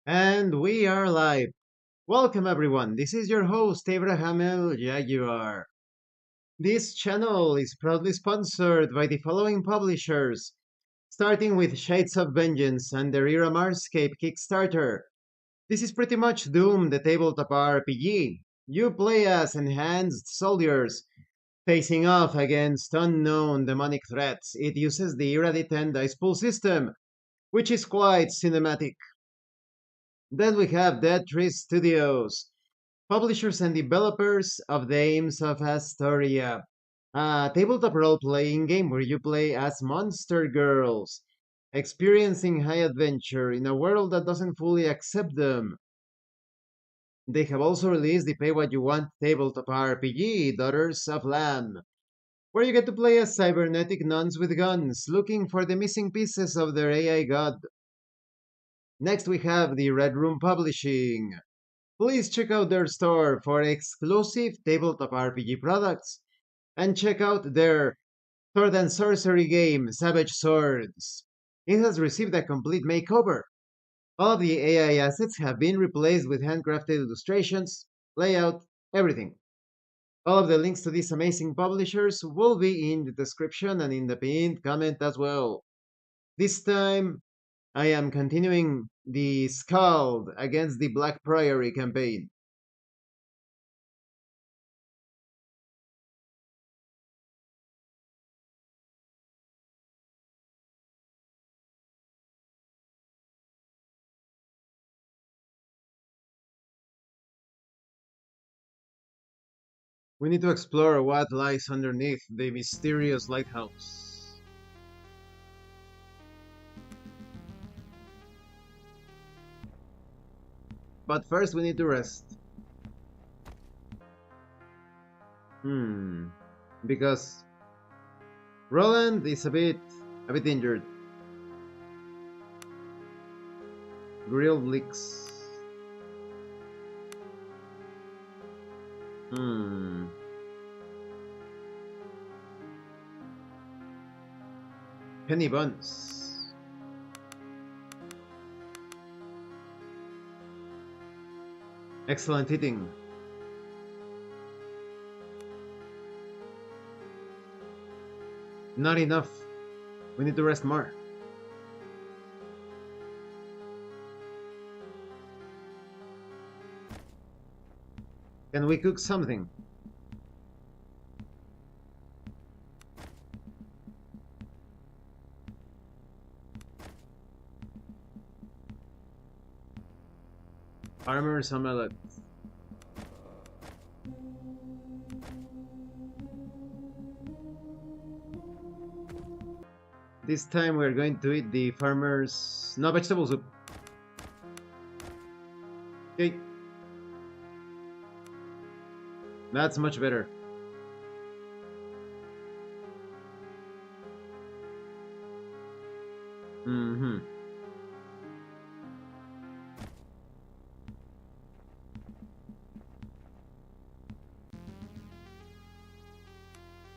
And we are live. Welcome everyone. This is your host Abraham El Jaguar. This channel is proudly sponsored by the following publishers, starting with Shades of Vengeance and their Era Marscape Kickstarter. This is pretty much Doom, the tabletop RPG. You play as enhanced soldiers, facing off against unknown demonic threats. It uses the Era D10 dice pool system, which is quite cinematic. Then we have Dead Tree Studios, publishers and developers of Dames of Asstoria, a tabletop role-playing game where you play as monster girls, experiencing high adventure in a world that doesn't fully accept them. They have also released the pay-what-you-want tabletop RPG, Daughters of Lamb, where you get to play as cybernetic nuns with guns, looking for the missing pieces of their AI god. Next we have the Red Room Publishing. Please check out their store for exclusive tabletop RPG products and check out their sword and sorcery game, Savage Swords. It has received a complete makeover. All of the AI assets have been replaced with handcrafted illustrations, layout, everything. All of the links to these amazing publishers will be in the description and in the pinned comment as well. This time, I am continuing the SKALD against the Black Priory campaign. We need to explore what lies underneath the mysterious lighthouse. But first we need to rest. Because Roland is a bit injured. Grilled leaks. Penny buns. Excellent eating. Not enough. We need to rest more. Can we cook something? Farmer's omelette. This time we're going to eat the farmer's... no, vegetable soup. Okay. That's much better.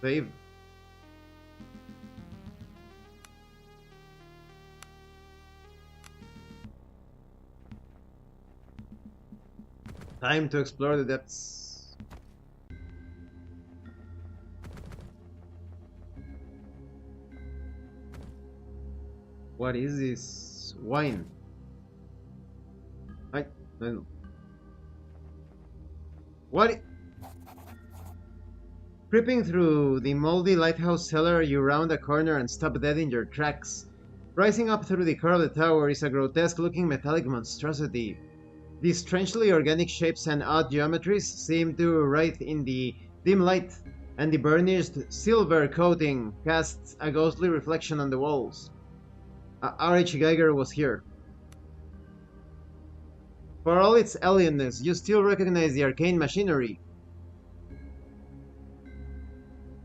Save. Time to explore the depths. What is this? Wine. I don't know. What? Creeping through the moldy lighthouse cellar, you round a corner and stop dead in your tracks. Rising up through the core of the tower is a grotesque-looking metallic monstrosity. These strangely organic shapes and odd geometries seem to writhe in the dim light, and the burnished silver coating casts a ghostly reflection on the walls. R.H. Geiger was here. For all its alienness, you still recognize the arcane machinery.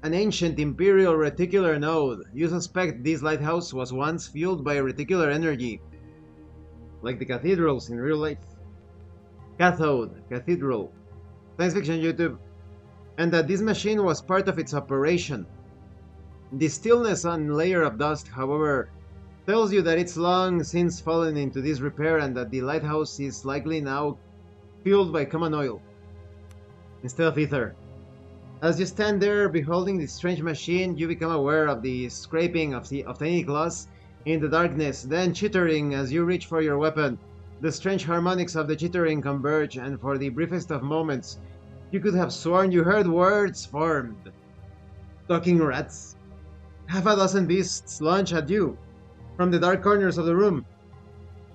An ancient imperial reticular node. You suspect this lighthouse was once fueled by reticular energy, like the cathedrals in real life. Cathode, cathedral, science fiction YouTube, and that this machine was part of its operation. The stillness and layer of dust, however, tells you that it's long since fallen into disrepair and that the lighthouse is likely now fueled by common oil instead of ether. As you stand there beholding the strange machine, you become aware of the scraping of tiny claws in the darkness, then chittering as you reach for your weapon. The strange harmonics of the chittering converge, and for the briefest of moments, you could have sworn you heard words formed. Talking rats. Half a dozen beasts launch at you from the dark corners of the room,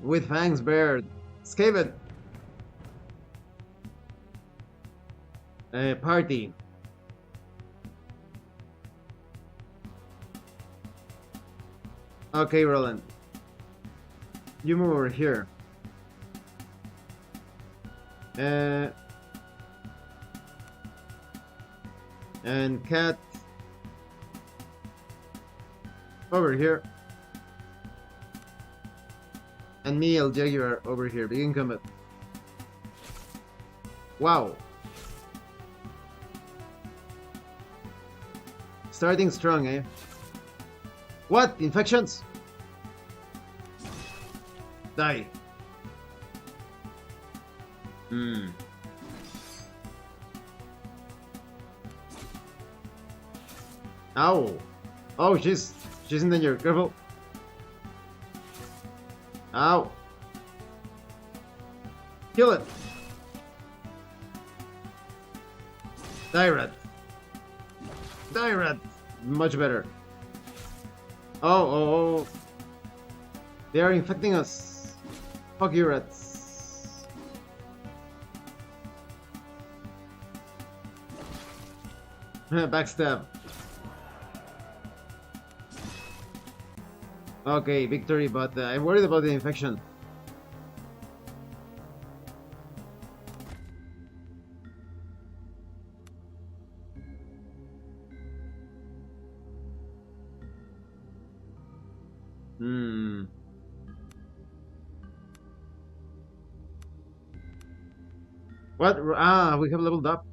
with fangs bared. Skaven. Party. Okay, Roland. You move over here. And Cat over here. And me, El Jaguar, over here. Begin combat. Wow. Starting strong, eh? What? Infections? Die. Ow. Oh, she's in danger. Careful. Ow. Kill it. Die, rat. Die, rat. Much better. Oh. They are infecting us. Fuck you, rats. Backstab. Okay, victory, but I'm worried about the infection. What? Ah, we have leveled up.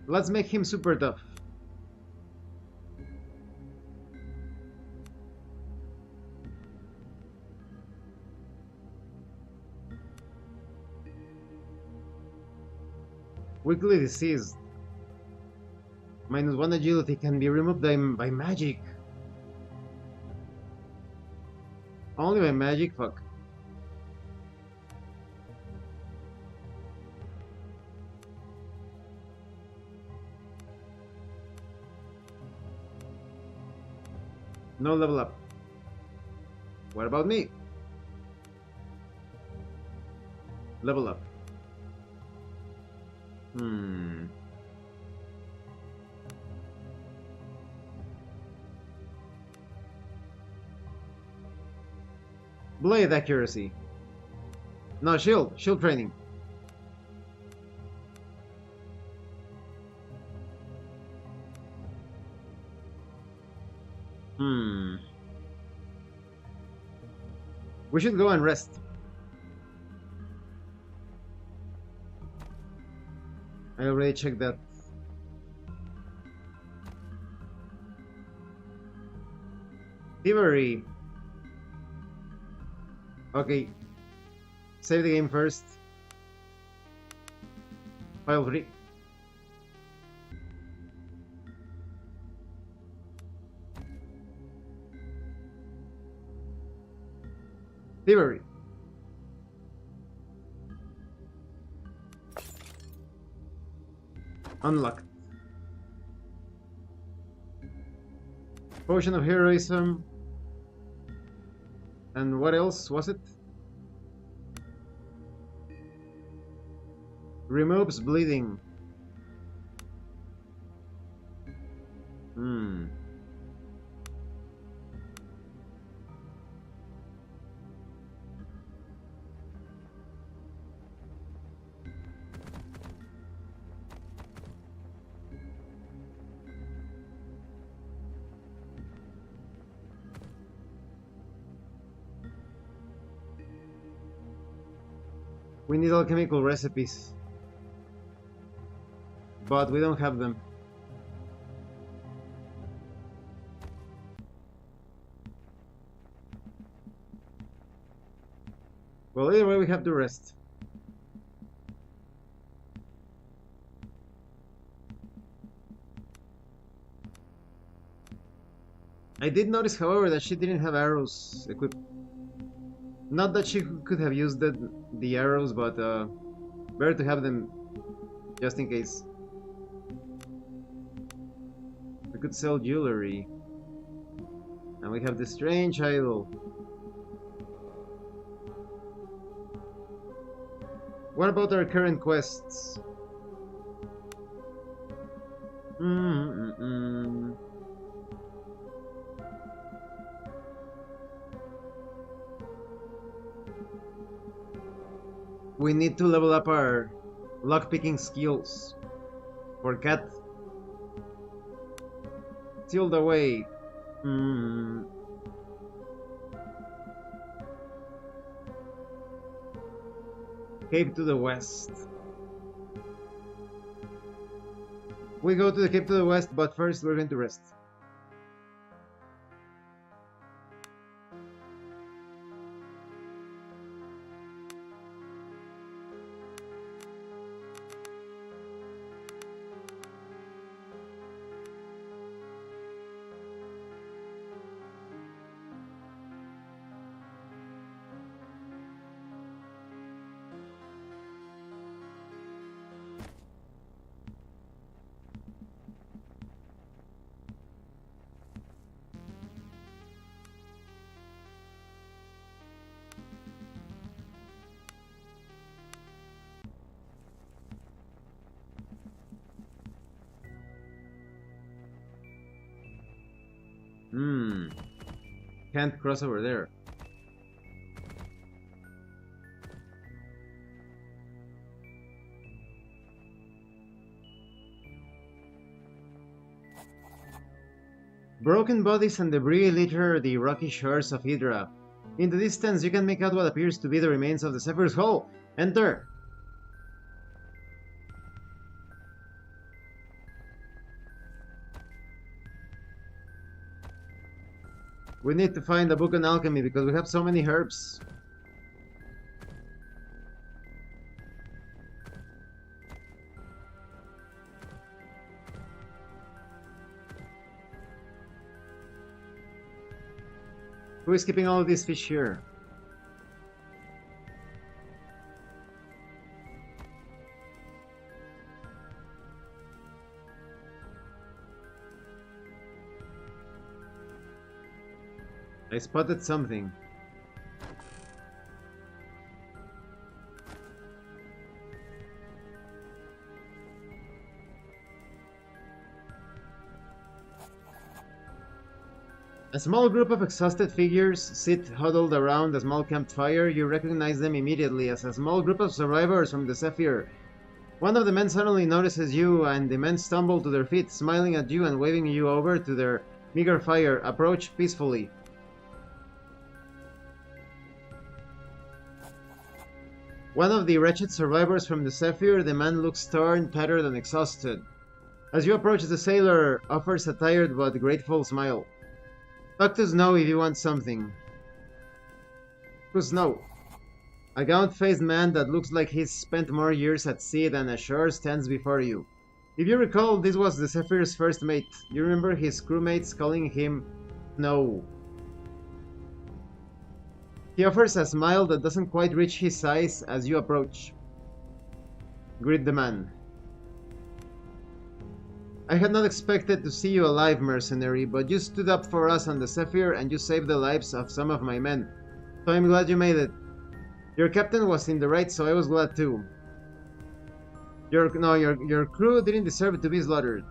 Let's make him super tough. Weakly diseased. -1 agility can be removed by magic. Only by magic? Fuck. No level up. What about me? Level up. Blade accuracy. No, shield training. We should go and rest. I already checked that. Thievery. Okay. Save the game first. File 3. Thievery. Unlocked. Potion of Heroism. And what else was it? Removes bleeding. We need alchemical recipes, but we don't have them. Well, either way, we have to rest. I did notice, however, that she didn't have arrows equipped. Not that she could have used the arrows, but better to have them just in case. We could sell jewelry. And we have the strange idol. What about our current quests? We need to level up our lockpicking skills. For cat. Sealed away. Cave to the west. We go to the cave to the west, but first we're going to rest. Can't cross over there. Broken bodies and debris litter the rocky shores of Hydra. In the distance, you can make out what appears to be the remains of the Zephyr's Hall. Enter! We need to find a book on alchemy because we have so many herbs. Who is keeping all of these fish here? I spotted something. A small group of exhausted figures sit huddled around a small campfire. You recognize them immediately as a small group of survivors from the Zephyr. One of the men suddenly notices you, and the men stumble to their feet, smiling at you and waving you over to their meager fire. Approach peacefully. One of the wretched survivors from the Zephyr, the man looks torn, tattered, and exhausted. As you approach, the sailor offers a tired but grateful smile. Talk to Snow if you want something. Who's Snow? A gaunt-faced man that looks like he's spent more years at sea than ashore stands before you. If you recall, this was the Zephyr's first mate. You remember his crewmates calling him Snow. He offers a smile that doesn't quite reach his eyes as you approach. Greet the man. I had not expected to see you alive, mercenary, but you stood up for us on the Zephyr and you saved the lives of some of my men. So I'm glad you made it. Your captain was in the right, so I was glad too. Your crew didn't deserve to be slaughtered.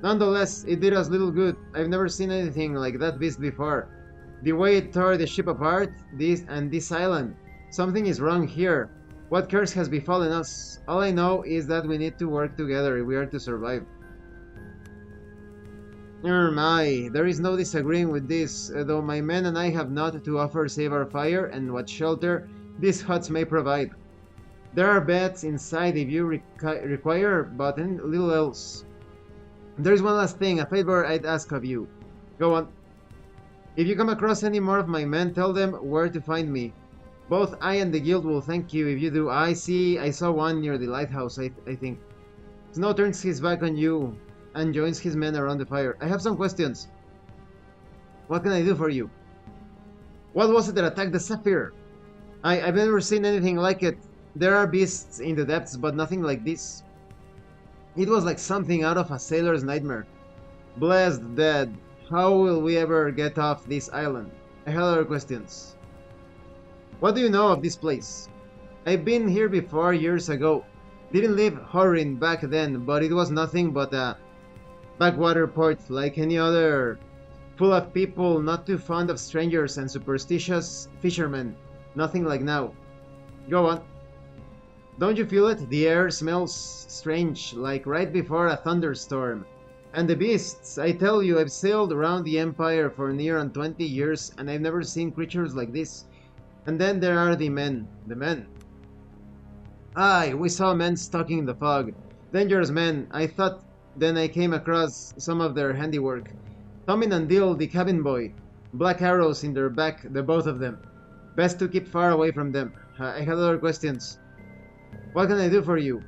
Nonetheless, it did us little good. I've never seen anything like that beast before. The way it tore the ship apart, this island. Something is wrong here. What curse has befallen us? All I know is that we need to work together if we are to survive. My, there is no disagreeing with this, though my men and I have naught to offer save our fire and what shelter these huts may provide. There are beds inside if you require, but little else. There's one last thing, a favor I'd ask of you. Go on. If you come across any more of my men, tell them where to find me. Both I and the guild will thank you if you do. I saw one near the lighthouse, I think. Snow turns his back on you and joins his men around the fire. I have some questions. What can I do for you? What was it that attacked the sapphire? I've never seen anything like it. There are beasts in the depths, but nothing like this. It was like something out of a sailor's nightmare. Blessed dead. How will we ever get off this island? I have other questions. What do you know of this place? I've been here before years ago. Didn't live Horin back then, but it was nothing but a backwater port like any other, full of people not too fond of strangers and superstitious fishermen. Nothing like now. Go on. Don't you feel it? The air smells strange, like right before a thunderstorm. And the beasts, I tell you, I've sailed around the Empire for near on 20 years, and I've never seen creatures like this. And then there are the men. The men. Aye, we saw men stalking in the fog. Dangerous men. I thought then I came across some of their handiwork. Tommy and Dill, the cabin boy. Black arrows in their back, the both of them. Best to keep far away from them. I have other questions. What can I do for you?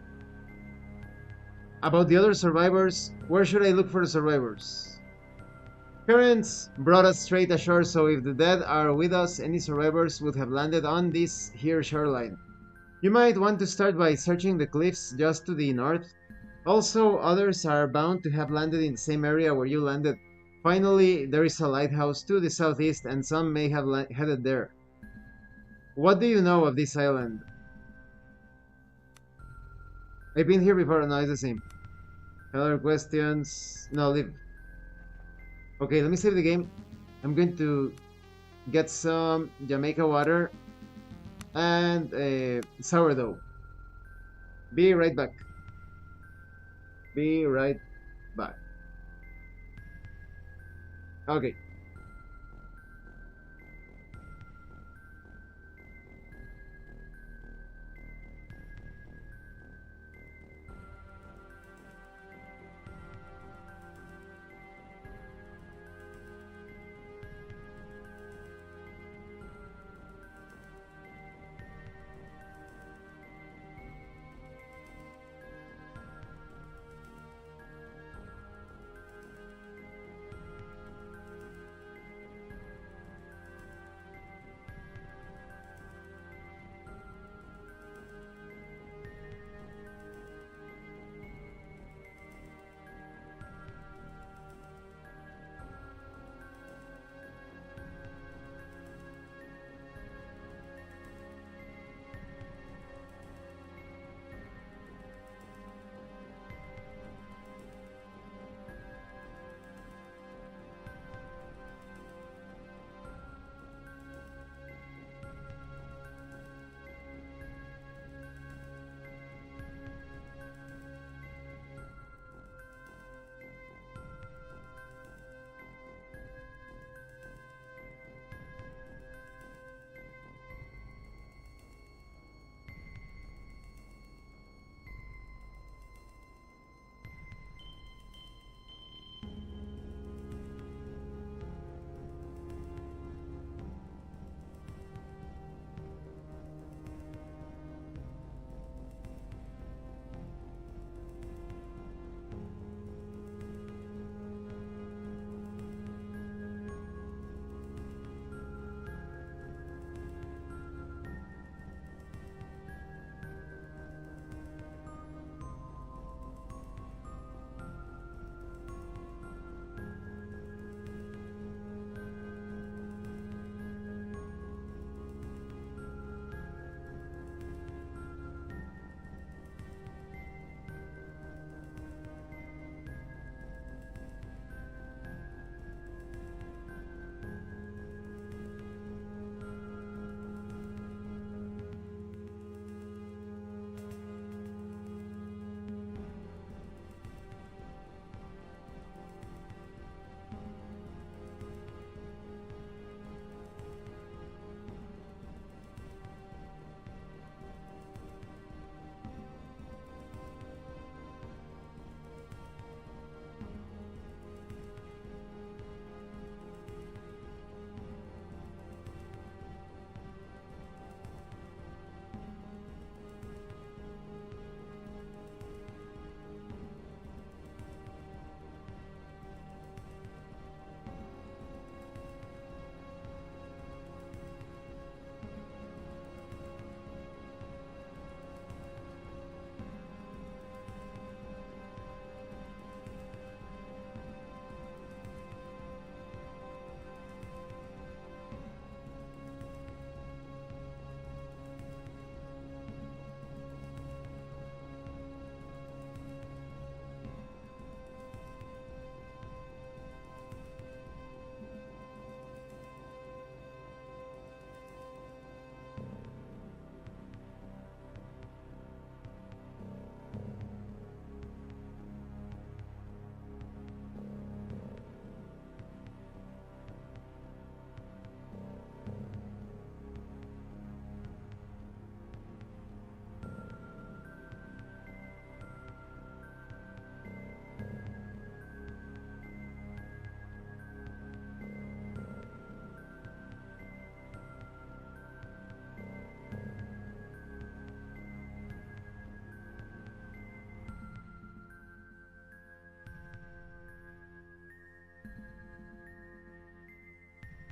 About the other survivors, where should I look for the survivors? Parents brought us straight ashore, so if the dead are with us, any survivors would have landed on this here shoreline. You might want to start by searching the cliffs just to the north. Also, others are bound to have landed in the same area where you landed. Finally, there is a lighthouse to the southeast, and some may have headed there. What do you know of this island? I've been here before. No, it's the same. Other questions? No, leave. Okay, let me save the game. I'm going to get some Jamaica water and sourdough. Be right back. Be right back. Okay.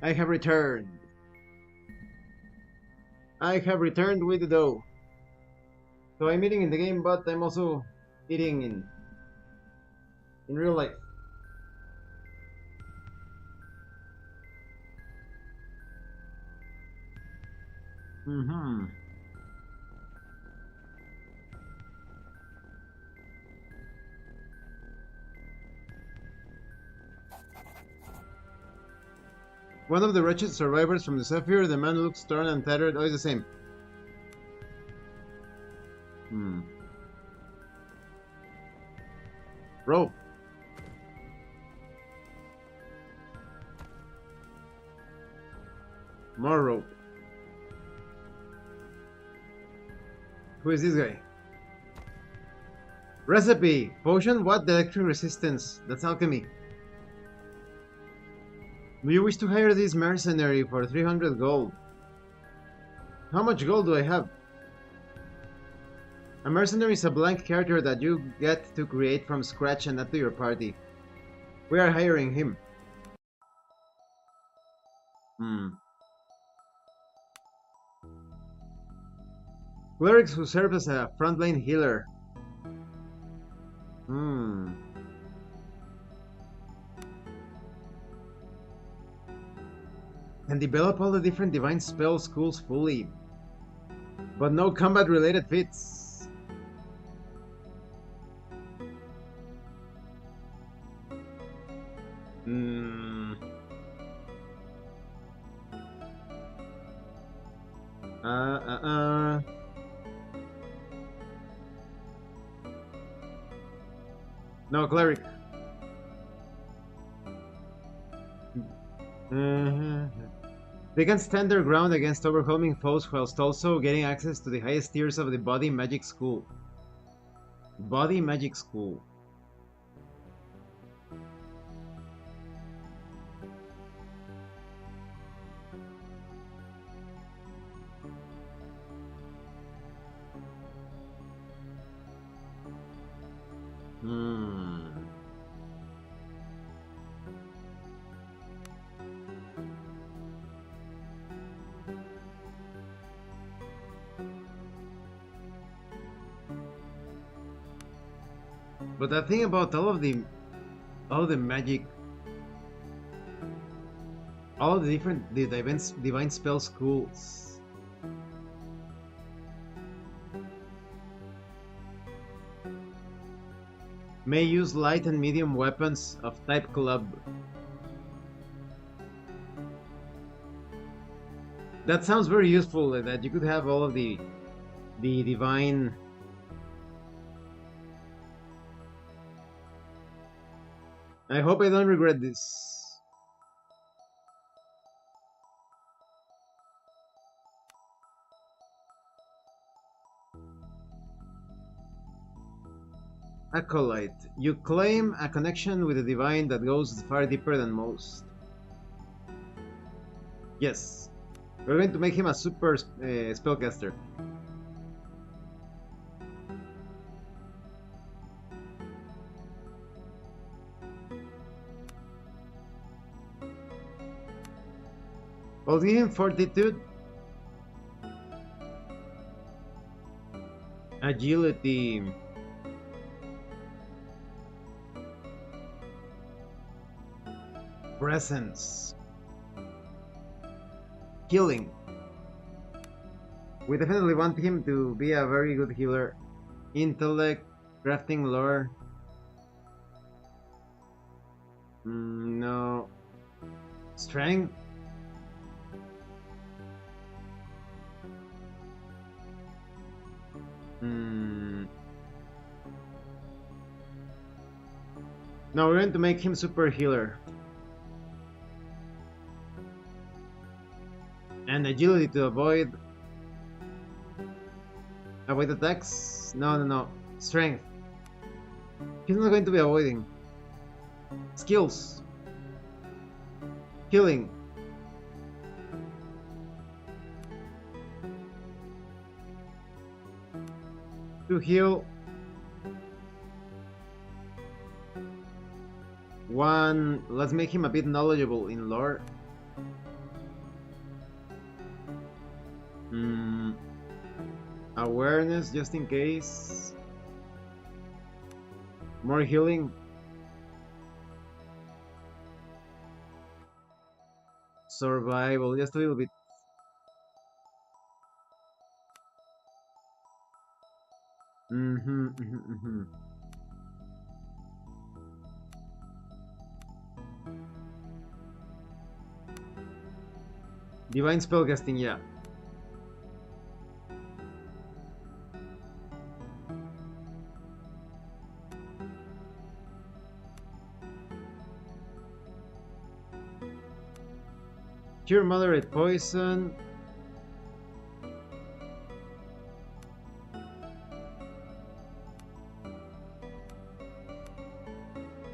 I have returned. I have returned with the dough. So I'm eating in the game, but I'm also eating in real life. Mm-hmm. One of the wretched survivors from the Zephyr, the man looks torn and tattered, always the same. Rope. More rope. Who is this guy? Recipe! Potion? What? The electric resistance. That's alchemy. Do you wish to hire this mercenary for 300 gold? How much gold do I have? A mercenary is a blank character that you get to create from scratch and add to your party. We are hiring him. Clerics who serve as a frontline healer. And develop all the different divine spell schools fully. But no combat related feats. No, cleric. They can stand their ground against overwhelming foes whilst also getting access to the highest tiers of the Body Magic School. Body Magic School. But the thing about all the magic, all the different divine spell schools. May use light and medium weapons of type club. That sounds very useful, that you could have all of the divine. I hope I don't regret this. Acolyte. You claim a connection with the divine that goes far deeper than most. Yes. We're going to make him a super spellcaster. I'll give him fortitude, agility, presence, healing. We definitely want him to be a very good healer. Intellect, crafting, lore. No. Strength. No, we're going to make him super healer. And agility to avoid attacks? No. Strength. He's not going to be avoiding. Skills. Healing. To heal. One, let's make him a bit knowledgeable in lore. Awareness, just in case. More healing. Survival, just a little bit. Divine spellcasting, yeah. Cure moderate poison.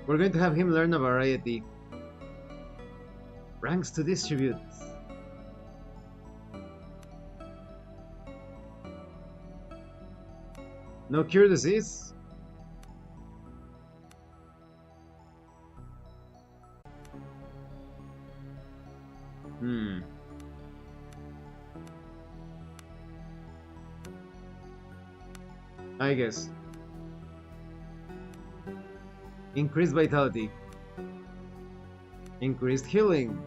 We're going to have him learn a variety. Ranks to distribute. No cure disease. I guess. Increased vitality. Increased healing.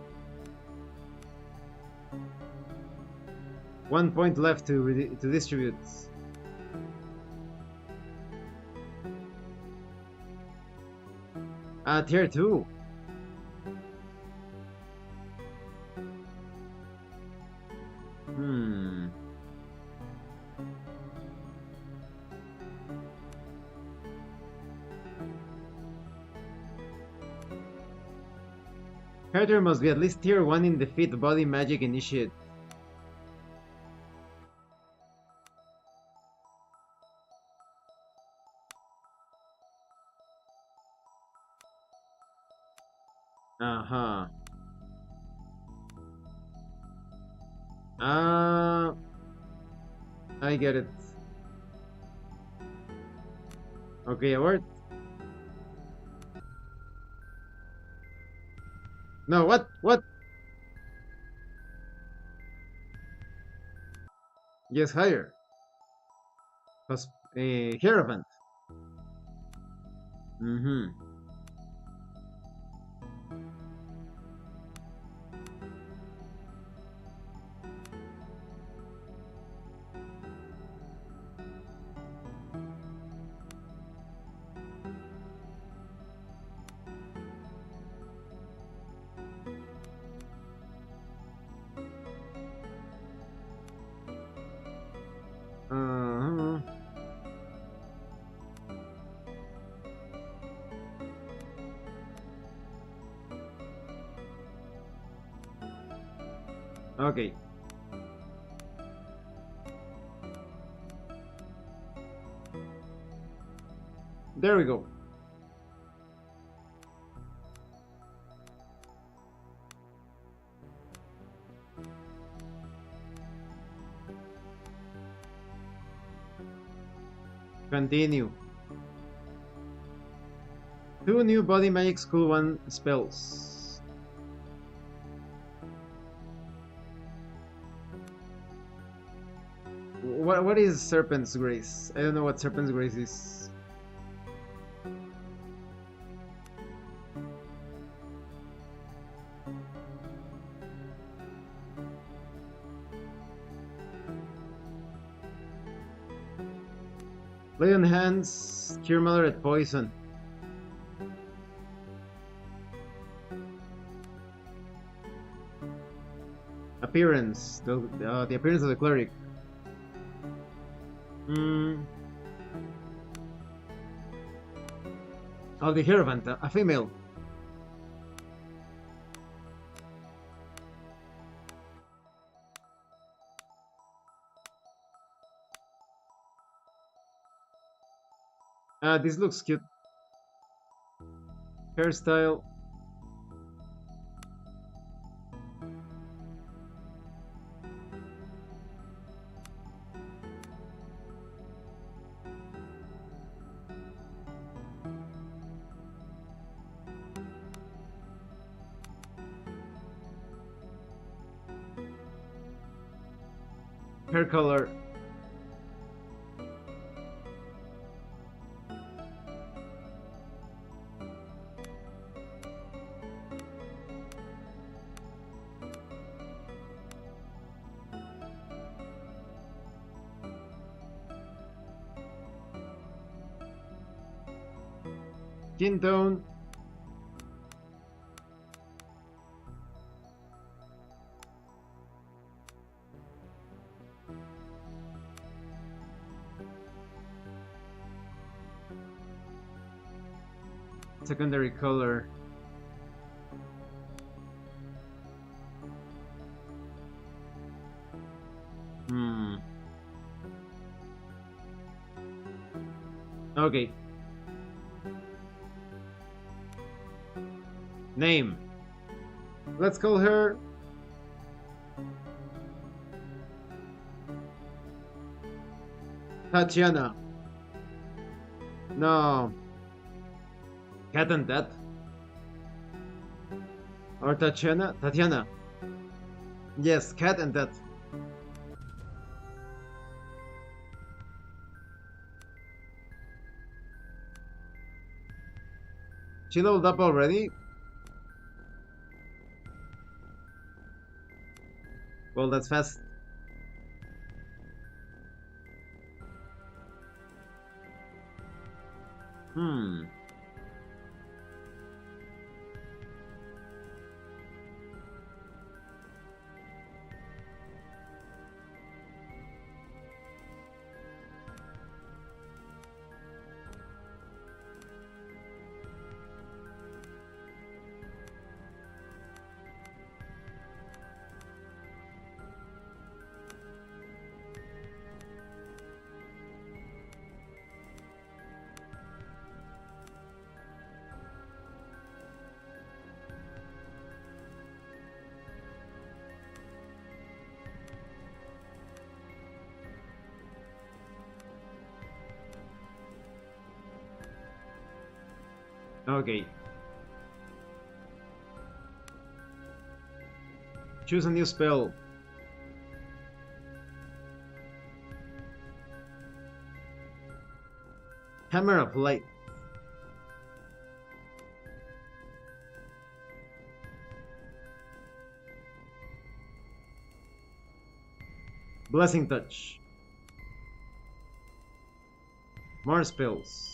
1 point left to distribute. Tier 2. Character must be at least tier 1 in defeat body magic initiate. I get it. Okay, award. No, what? What? Yes, higher. Hierophant. Okay. There we go. Continue. 2 new body magic school 1 spells. What is Serpent's Grace? I don't know what Serpent's Grace is. Lay on hands, cure moderate poison. Appearance, the appearance of the cleric. Oh, the Hierophant, a female. This looks cute. Hairstyle. Hair color. Skin tone. Secondary color. Okay. Name. Let's call her Tatiana. No. Cat and Tat. Or Tatiana? Tatiana. Yes, Cat and Tat. She leveled up already? Well, that's fast. Okay. Choose a new spell. Hammer of Light. Blessing Touch. More spells.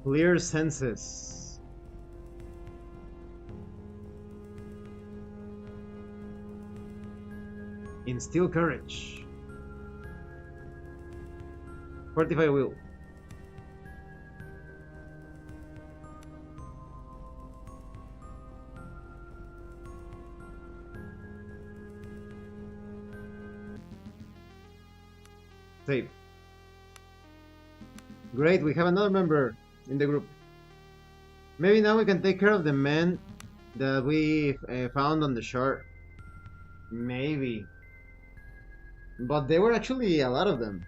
Clear Senses. Instill Courage. Fortify Will. Save. Great, we have another member in the group. Maybe now we can take care of the men that we found on the shore. Maybe. But there were actually a lot of them.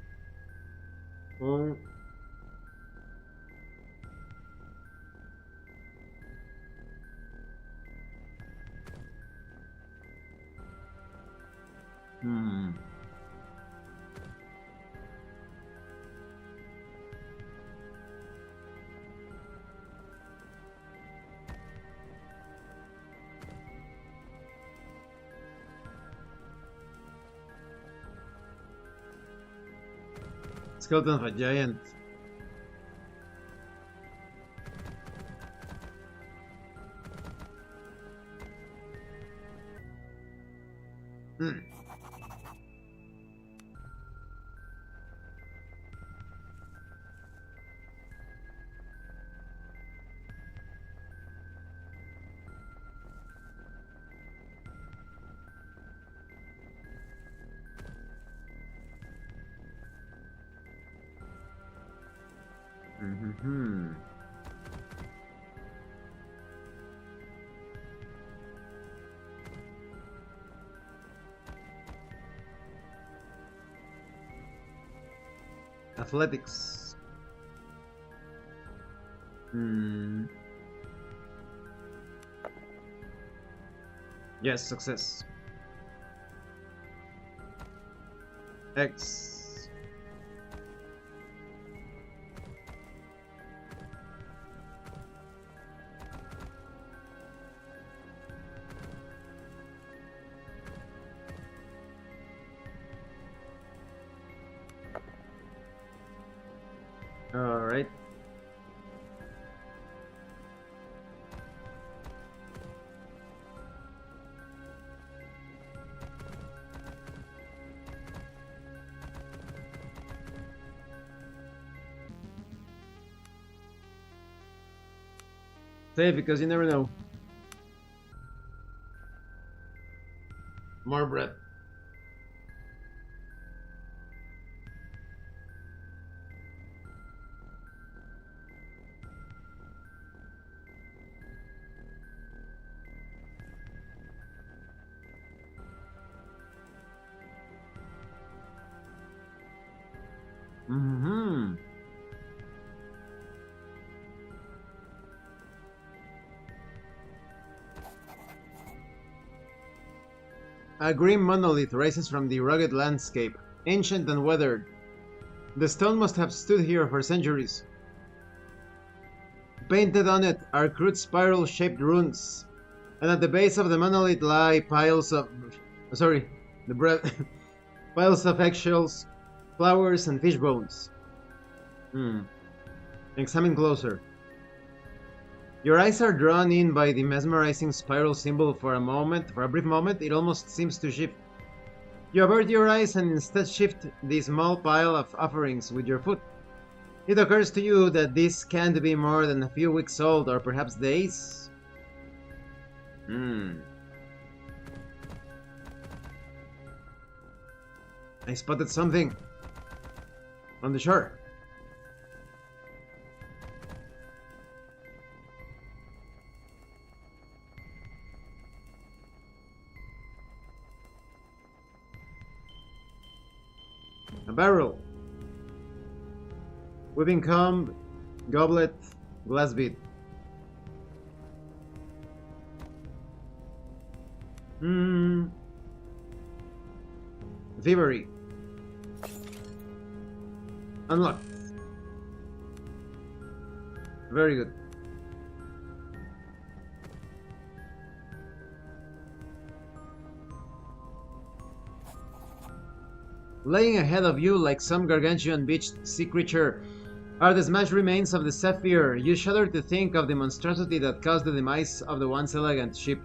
Skeleton of a Giant. Athletics. Yes, success. X. Stay, because you never know. More bread. Mm-hmm. A grim monolith rises from the rugged landscape, ancient and weathered. The stone must have stood here for centuries. Painted on it are crude spiral-shaped runes, and at the base of the monolith lie piles of... Sorry, the bread... piles of eggshells, flowers, and fish bones. Examine closer. Your eyes are drawn in by the mesmerizing spiral symbol for a brief moment, it almost seems to shift. You avert your eyes and instead shift the small pile of offerings with your foot. It occurs to you that this can't be more than a few weeks old, or perhaps days? I spotted something on the shore. A barrel. Weaving comb, goblet, glass bead. Thievery. Unlocked. Very good. Laying ahead of you like some gargantuan beached sea creature are the smashed remains of the Zephyr. You shudder to think of the monstrosity that caused the demise of the once elegant ship.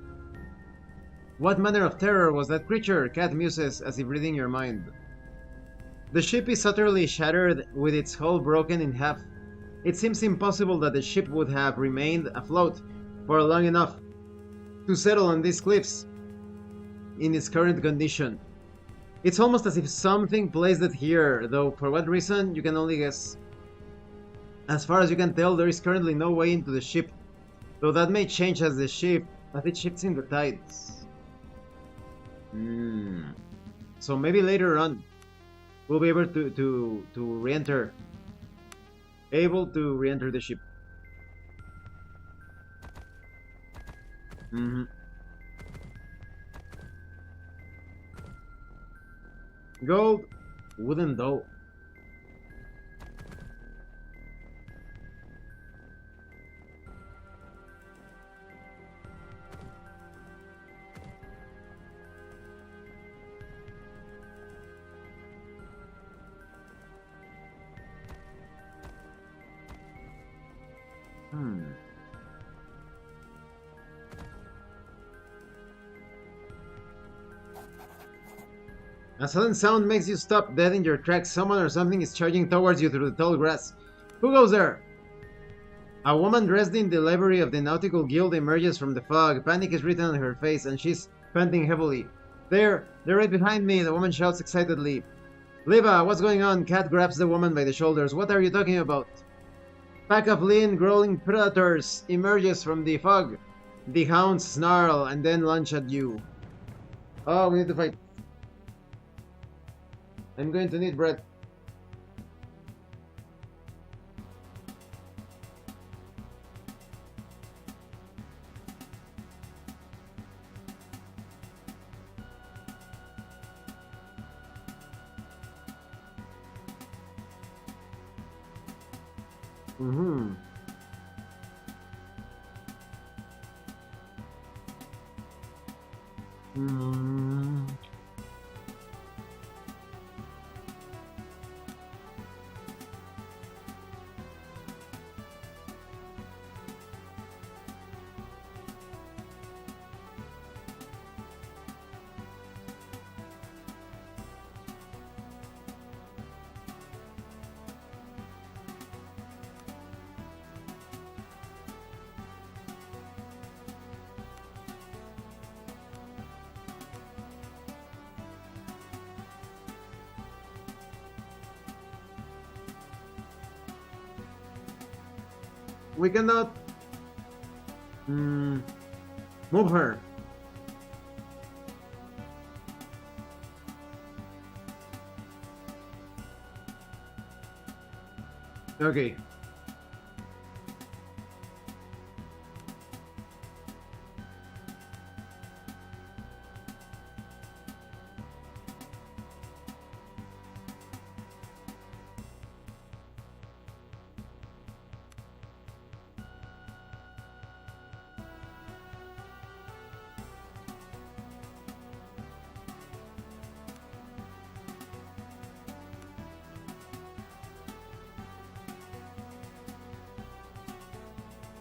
What manner of terror was that creature? Cat muses as if reading your mind. The ship is utterly shattered, with its hull broken in half. It seems impossible that the ship would have remained afloat for long enough to settle on these cliffs in its current condition. It's almost as if something placed it here, though for what reason you can only guess. As far as you can tell, there is currently no way into the ship, though that may change as it shifts in the tides. So maybe later on we'll be able to re-enter. Able to re-enter the ship. Gold, wooden dough. A sudden sound makes you stop dead in your tracks. Someone or something is charging towards you through the tall grass. Who goes there? A woman dressed in the livery of the Nautical Guild emerges from the fog. Panic is written on her face and she's panting heavily. They're right behind me, the woman shouts excitedly. Liva, what's going on? Cat grabs the woman by the shoulders. What are you talking about? Pack of lean, growling predators emerges from the fog. The hounds snarl and then lunge at you. Oh, we need to fight. I'm going to need bread. We cannot move her. Okay.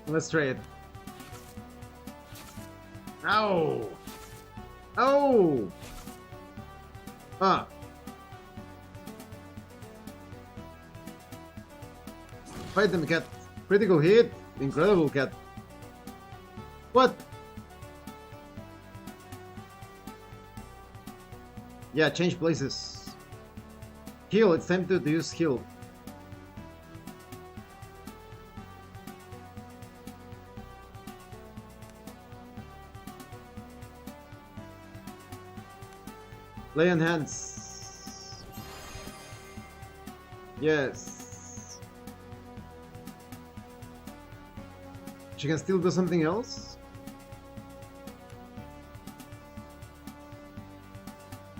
Let's try it. Ow! Oh! Ah. Fight them, cat. Critical hit. Incredible, cat. What? Yeah, change places. Heal. It's time to use heal. Lay on hands. Yes. She can still do something else?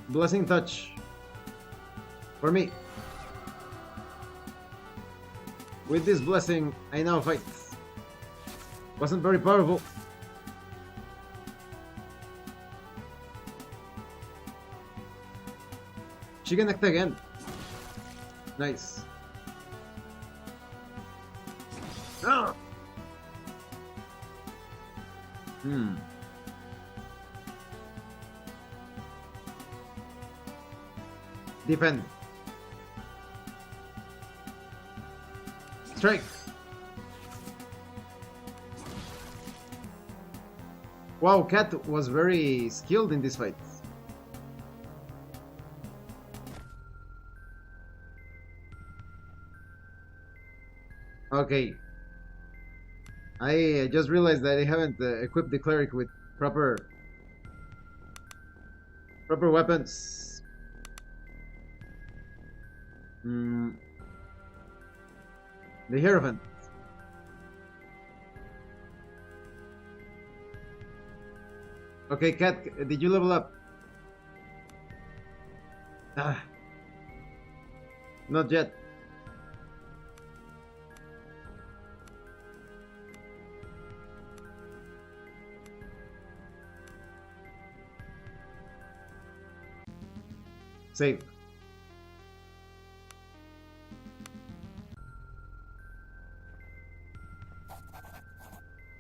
Blessing touch. For me. With this blessing, I now fight. Wasn't very powerful. She can act again. Nice. Ah! Defend. Strike. Wow, Cat was very skilled in this fight. Okay. I just realized that I haven't equipped the cleric with proper weapons. The Hierophant. Okay, Cat, did you level up? Ah. Not yet. Save.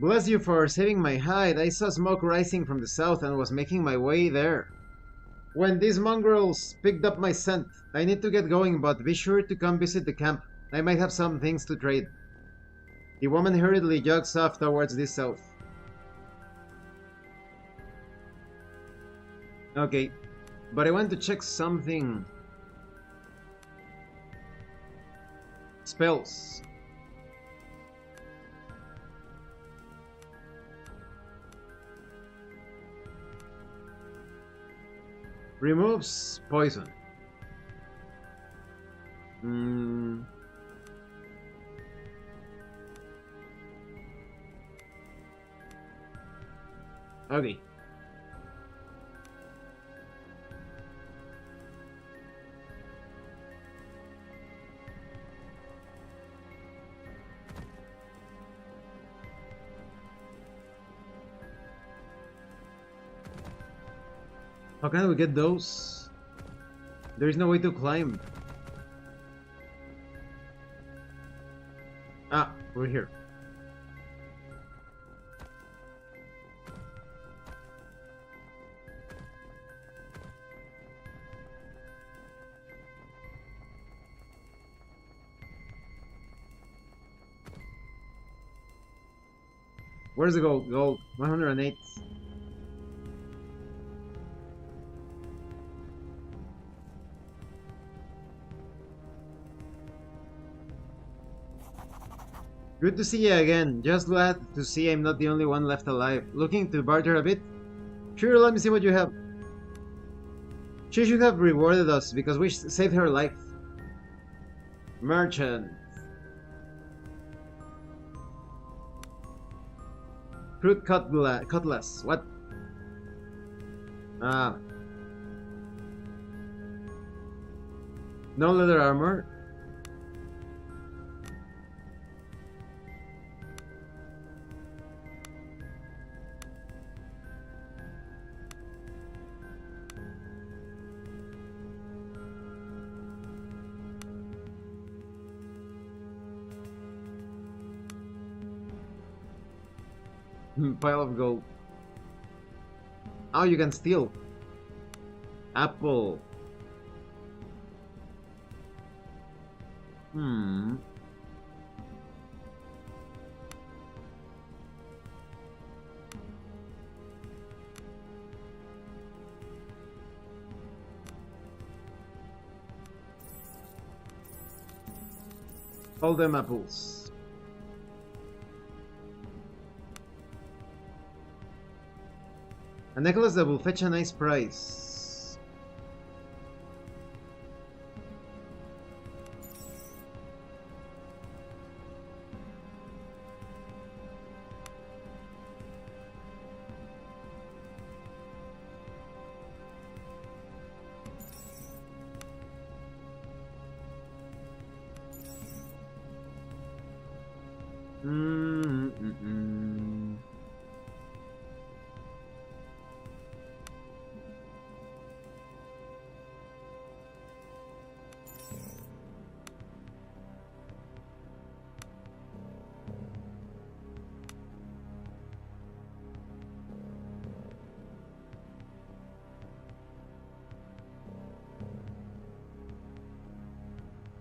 Bless you for saving my hide. I saw smoke rising from the south and was making my way there. When these mongrels picked up my scent, I need to get going, but be sure to come visit the camp. I might have some things to trade. The woman hurriedly jogs off towards the south. Okay, but I want to check something. Spells. Removes poison. Okay. How can we get those? There is no way to climb. Ah, we're here. Where's the gold? Gold. 108. Good to see you again. Just glad to see I'm not the only one left alive. Looking to barter a bit? Sure, let me see what you have. She should have rewarded us because we saved her life. Merchant. Crude cutlass. What? Ah. No leather armor. Pile of gold. Oh, you can steal. Apple. Hmm. All them apples. A necklace that will fetch a nice price.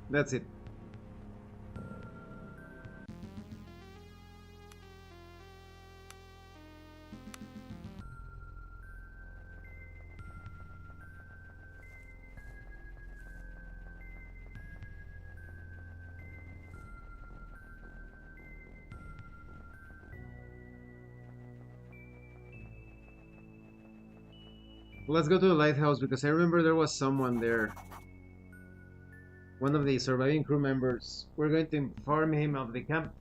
That's it. Let's go to the lighthouse because I remember there was someone there. One of the surviving crew members. We're going to inform him of the camp.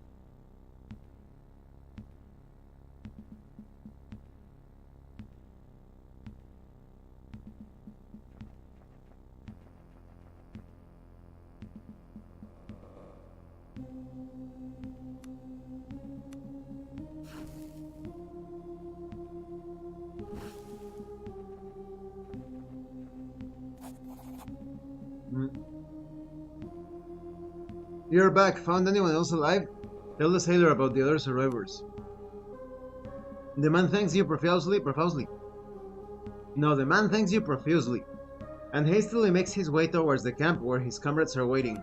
You're back. Found anyone else alive? Tell the sailor about the other survivors. The man thanks you profusely. No, the man thanks you profusely, and hastily makes his way towards the camp where his comrades are waiting.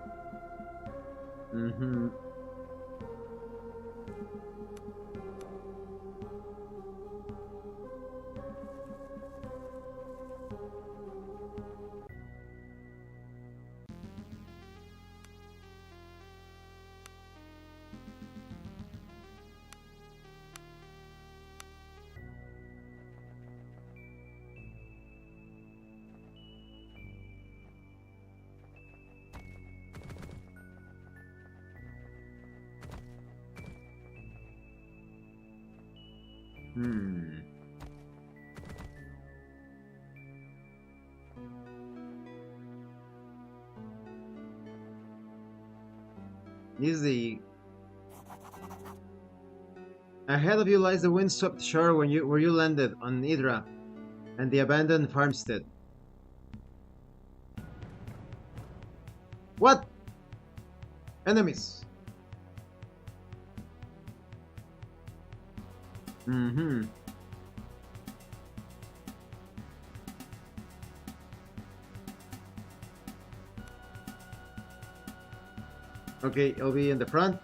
Easy. Ahead of you lies the windswept shore where you landed on Idra and the abandoned farmstead. What? Enemies. Okay, I'll be in the front.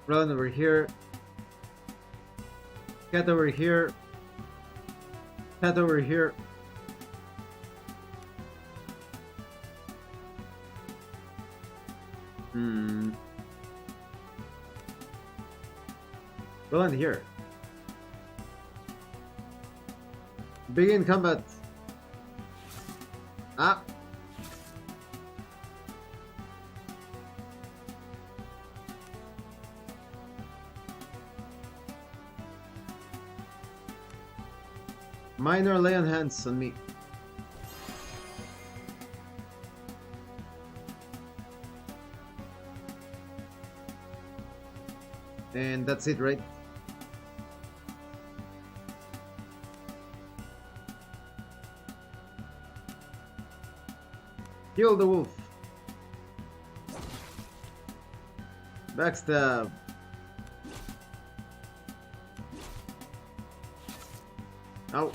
Run over here. Cat over here. Head over here. Well, in here. Begin combat. Ah. Minor lay on hands on me. And that's it, right? Kill the wolf. Backstab. Ow.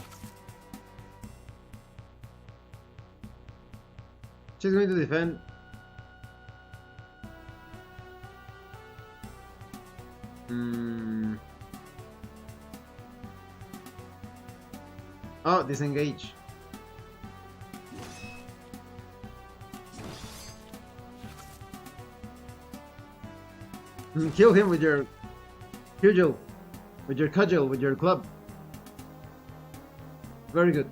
She's going to defend. Oh, disengage. Kill him with your cudgel, with your club. Very good.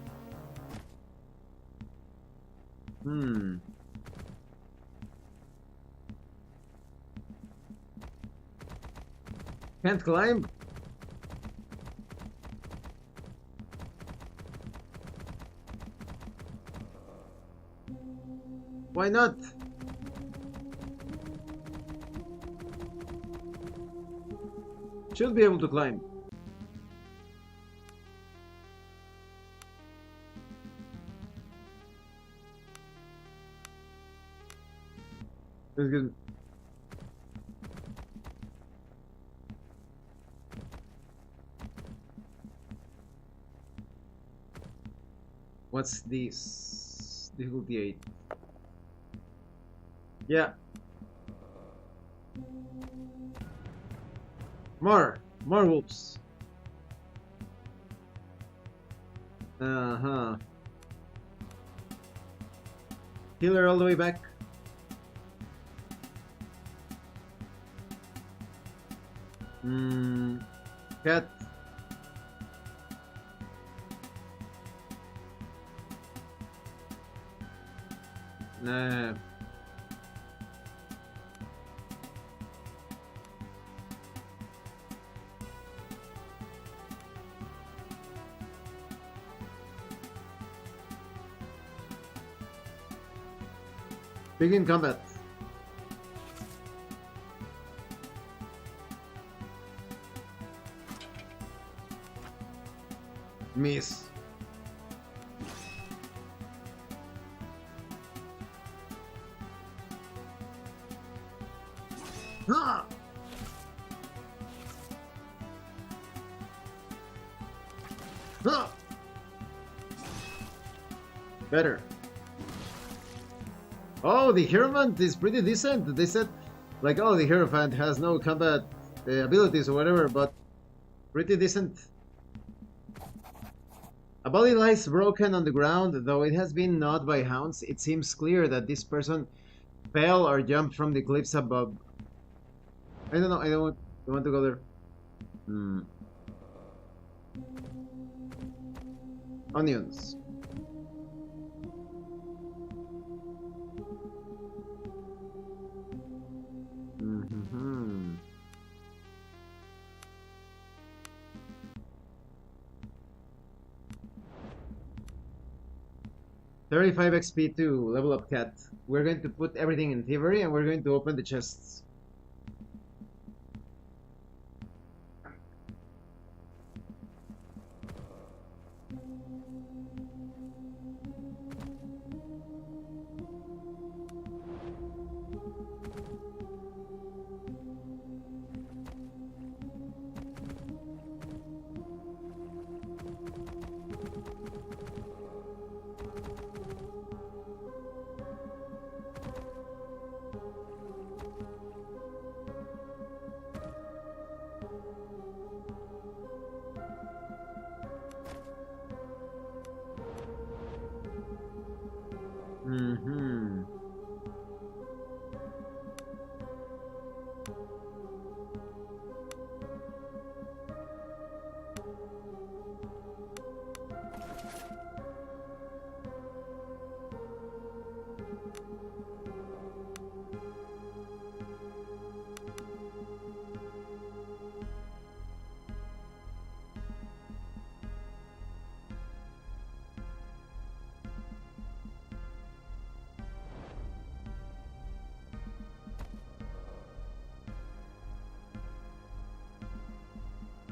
Can't climb? Why not? Should be able to climb. That's good. What's this? Difficulty 8. Yeah. More wolves. Healer all the way back. Cat. Nah. Begin combat. Miss. Ah! Ah! Better. Oh, the Hierophant is pretty decent. They said, like, oh, the Hierophant has no combat abilities or whatever, but pretty decent. A body lies broken on the ground, though it has been gnawed by hounds. It seems clear that this person fell or jumped from the cliffs above. I don't know. I don't want to go there. Onions. $35 XP to level up cat. We're going to put everything in thievery and we're going to open the chests.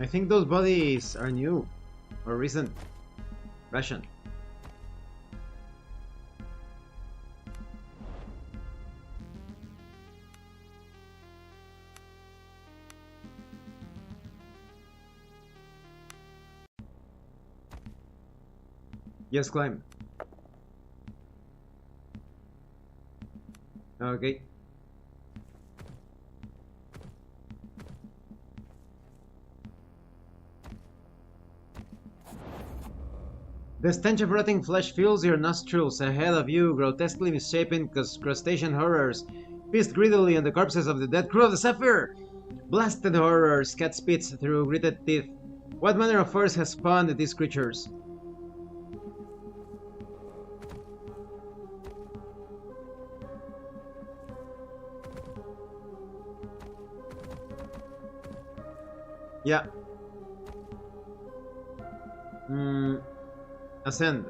I think those bodies are new or recent. Russian. Yes, climb. Okay. The stench of rotting flesh fills your nostrils. Ahead of you, grotesquely misshapen crustacean horrors feast greedily on the corpses of the dead crew of the Sapphire. Blasted horrors, cat spits through gritted teeth. What manner of force has spawned these creatures? Yeah. Ascend.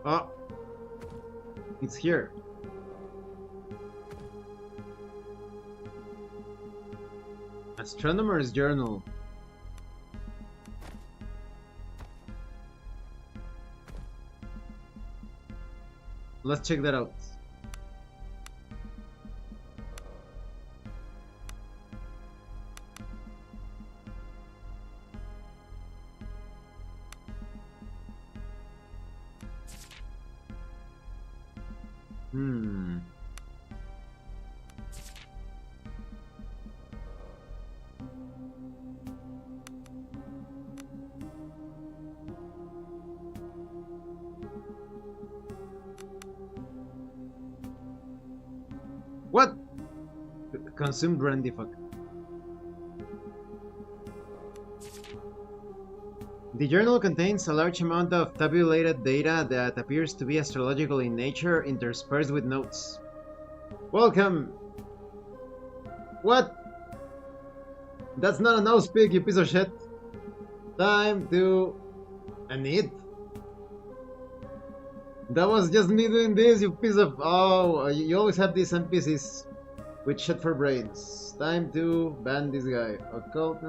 Oh, it's here. Astronomer's Journal. Let's check that out. What? Consumed brandy, fuck. The journal contains a large amount of tabulated data that appears to be astrological in nature, interspersed with notes. Welcome! What? That's not a nose pig, you piece of shit. Time to... a need? That was just me doing this, you piece of... Oh, you always have these NPCs with shit for brains. Time to ban this guy. Occult...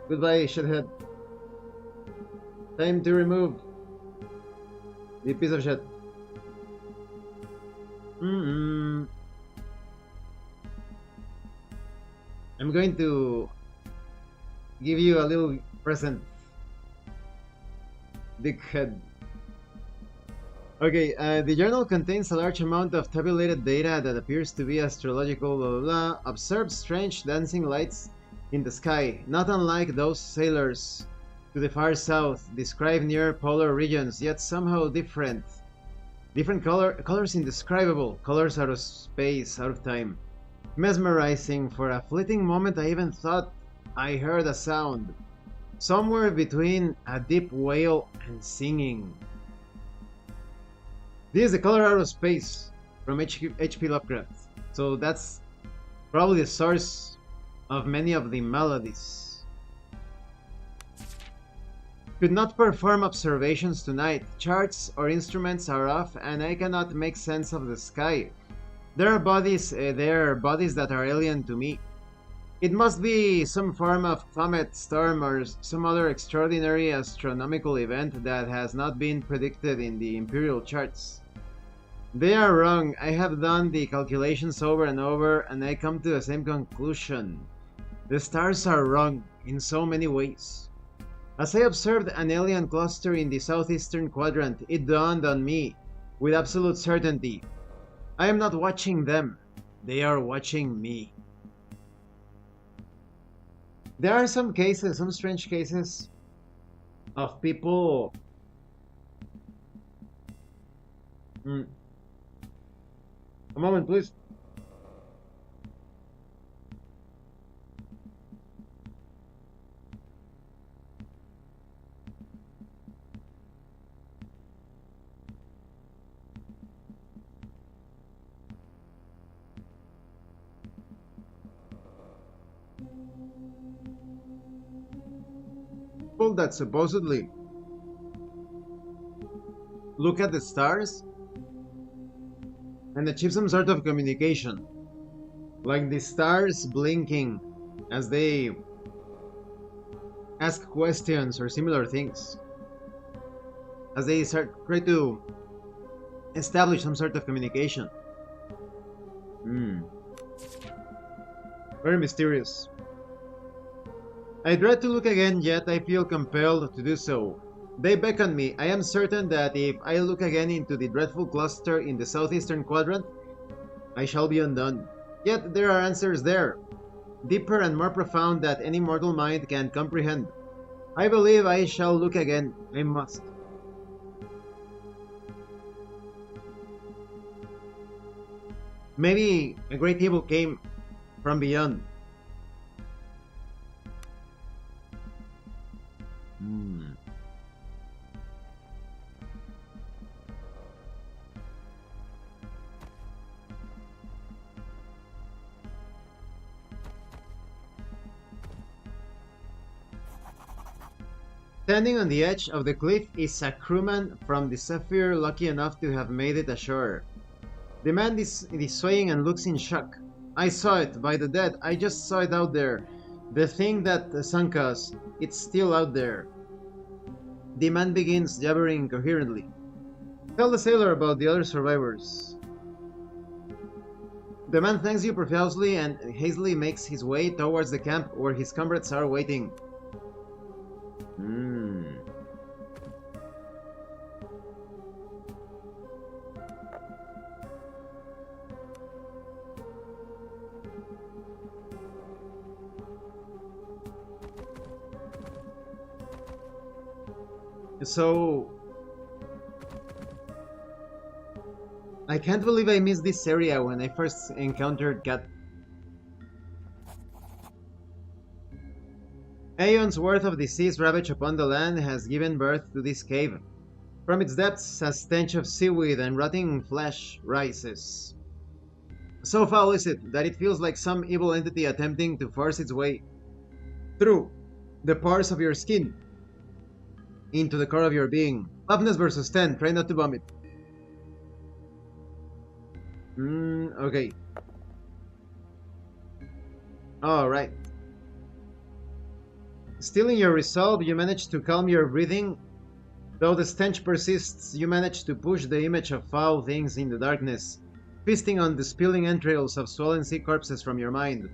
Goodbye, shithead. Time to remove. You piece of shit. I'm going to give you a little present. Dickhead. Okay, the journal contains a large amount of tabulated data that appears to be astrological, blah blah blah. Observed strange dancing lights in the sky, not unlike those sailors to the far south, described near polar regions, yet somehow different. Different colors indescribable, colors out of space, out of time. Mesmerizing. For a fleeting moment I even thought I heard a sound. Somewhere between a deep wail and singing. This is the color out of space from H.P. Lovecraft. So that's probably the source of many of the melodies. Could not perform observations tonight. Charts or instruments are off and I cannot make sense of the sky. There are bodies that are alien to me. It must be some form of comet, storm, or some other extraordinary astronomical event that has not been predicted in the imperial charts. They are wrong. I have done the calculations over and over and I come to the same conclusion. The stars are wrong in so many ways. As I observed an alien cluster in the southeastern quadrant, it dawned on me with absolute certainty. I am not watching them. They are watching me. There are some cases, some strange cases of people... A moment, please. people that supposedly look at the stars and achieve some sort of communication. Like the stars blinking as they ask questions or similar things. As they try to establish some sort of communication. Very mysterious. I dread to look again, yet I feel compelled to do so. They beckon me. I am certain that if I look again into the dreadful cluster in the southeastern quadrant, I shall be undone. Yet there are answers there, deeper and more profound than any mortal mind can comprehend. I believe I shall look again. I must. Maybe a great evil came from beyond. Standing on the edge of the cliff is a crewman from the Zephyr, lucky enough to have made it ashore. The man is swaying and looks in shock. I saw it, by the dead, I just saw it out there. The thing that sunk us, it's still out there. The man begins jabbering incoherently. Tell the sailor about the other survivors. The man thanks you profusely and hastily makes his way towards the camp where his comrades are waiting. So I can't believe I missed this area when I first encountered Cat. Aeons worth of disease ravage upon the land has given birth to this cave. From its depths a stench of seaweed and rotting flesh rises. So foul is it that it feels like some evil entity attempting to force its way through the pores of your skin into the core of your being. Toughness versus 10. Try not to vomit. Okay. Alright. Still in your resolve, you manage to calm your breathing. Though the stench persists, you manage to push the image of foul things in the darkness, feasting on the spilling entrails of swollen sea corpses from your mind.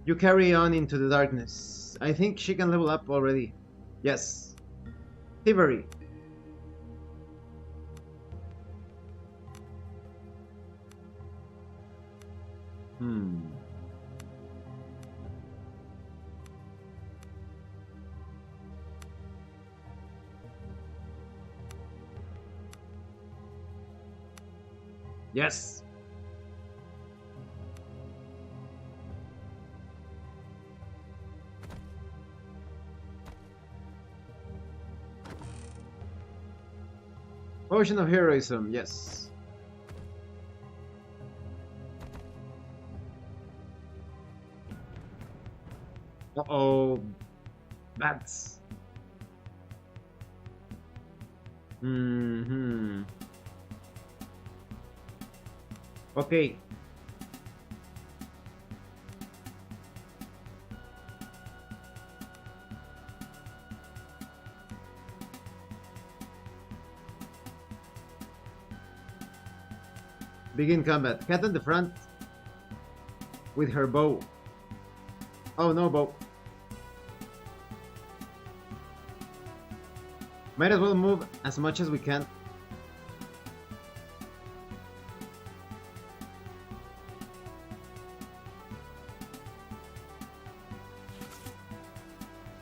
You carry on into the darkness. I think she can level up already. Yes. Thievery. Yes. Potion of heroism, yes. Uh-oh. Bats. Okay. Begin combat. Cat at the front with her bow. Oh, no bow. Might as well move as much as we can.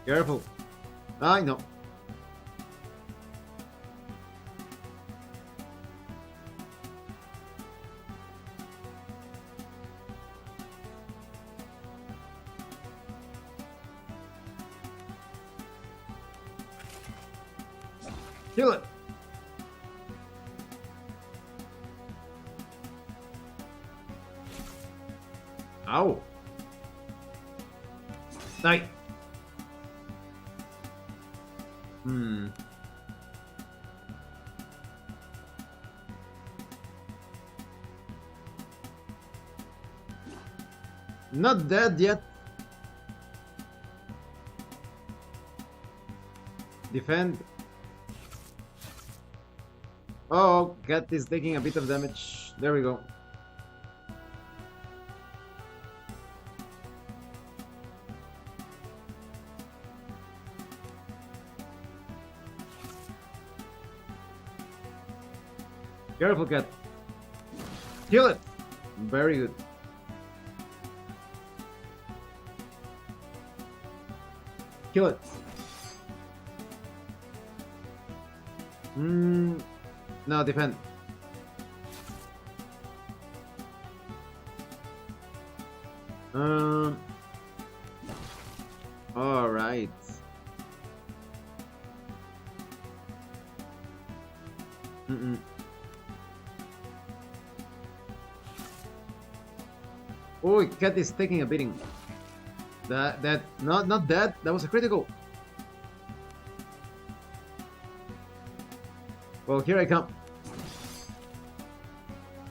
Careful. I know. Kill it. Ow. Die. Hmm. Not dead yet. Defend. Oh, cat is taking a bit of damage. There we go. Careful, cat. Kill it. Very good. Kill it. No, defend. All right. Oh, cat is taking a beating. Not that. That was a critical. Well, here I come.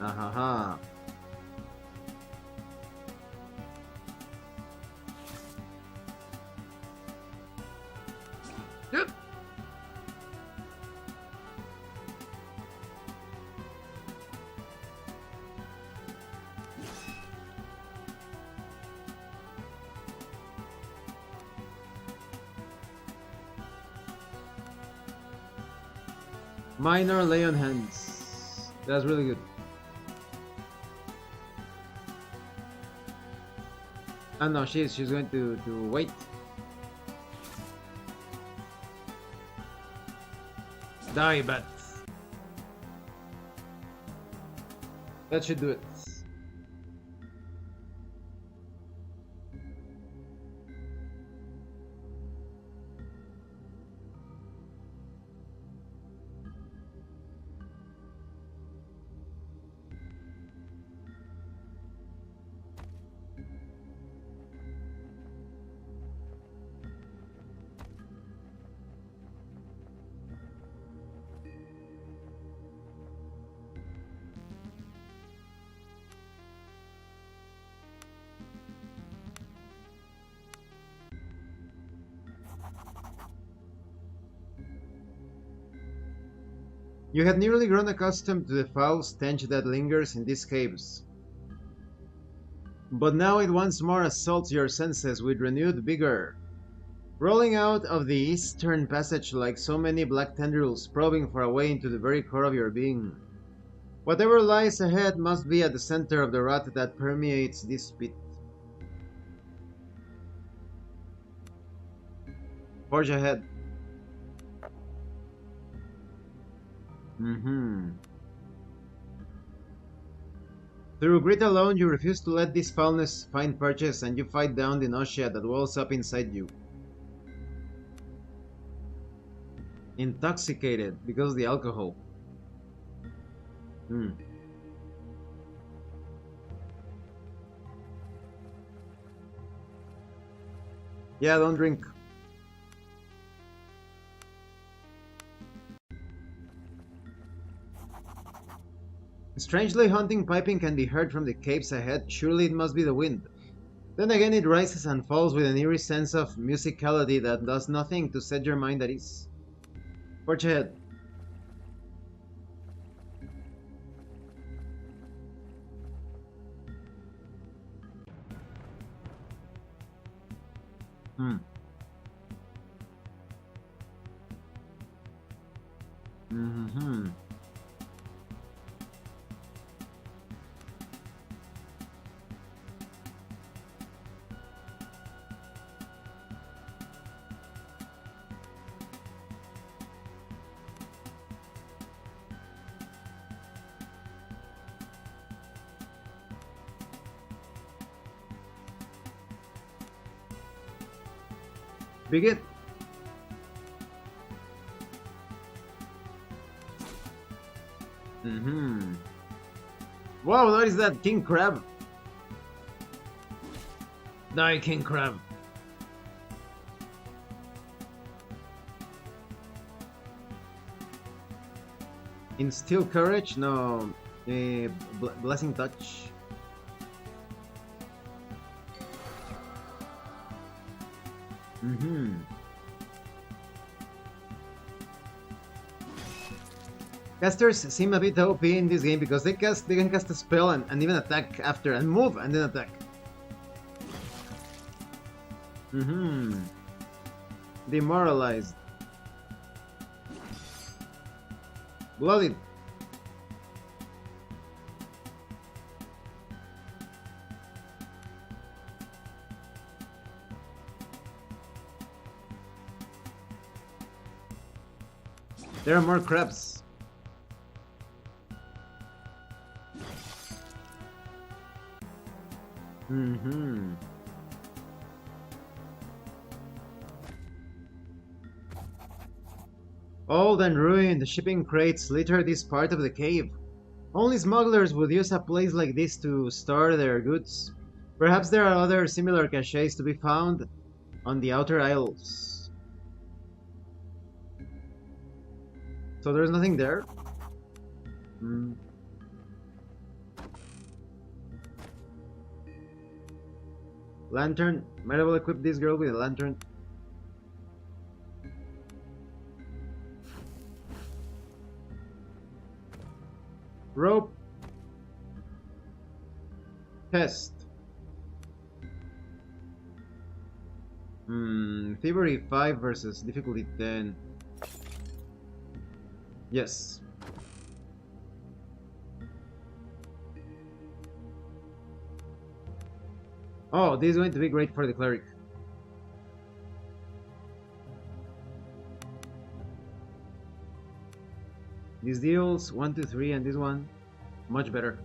Ahaha. Yep. Minor lay on hands. That's really good. And no, she's going to wait. Die, bat. That should do it. You had nearly grown accustomed to the foul stench that lingers in these caves. But now it once more assaults your senses with renewed vigor, rolling out of the eastern passage like so many black tendrils probing for a way into the very core of your being. Whatever lies ahead must be at the center of the rot that permeates this pit. Forge ahead. Through grit alone, you refuse to let this foulness find purchase, and you fight down the nausea that wells up inside you. Intoxicated because of the alcohol. Yeah, don't drink. Strangely haunting piping can be heard from the caves ahead. Surely it must be the wind. Then again it rises and falls with an eerie sense of musicality that does nothing to set your mind at ease. Forge ahead. Begin. Wow, what is that? King Crab? Die, King Crab. Instill courage? No. Blessing touch. Casters seem a bit OP in this game because they can cast a spell and even attack after and move and then attack. Demoralized. Blooded. There are more crabs. Old and ruined shipping crates litter this part of the cave. Only smugglers would use a place like this to store their goods. Perhaps there are other similar caches to be found on the outer isles. So there's nothing there? Lantern. Might I will equip this girl with a lantern. Rope. Test. Thievery 5 versus difficulty 10. Yes. Oh, this is going to be great for the cleric. These deals 1, 2, 3, and this one much better.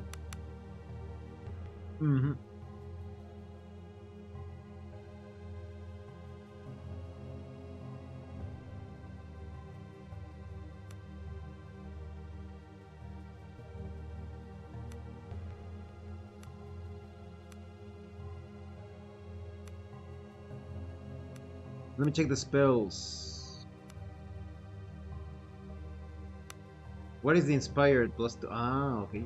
Let me check the spells. What is the inspired +2? Ah, okay.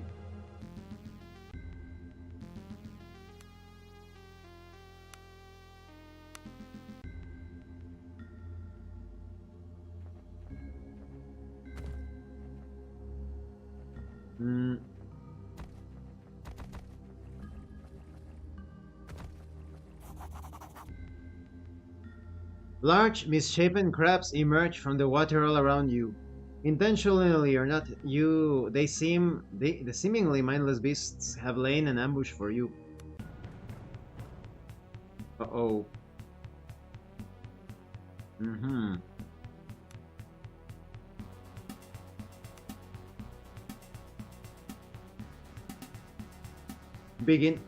Large, misshapen crabs emerge from the water all around you. Intentionally or not, the seemingly mindless beasts have lain an ambush for you. Uh-oh. Begin.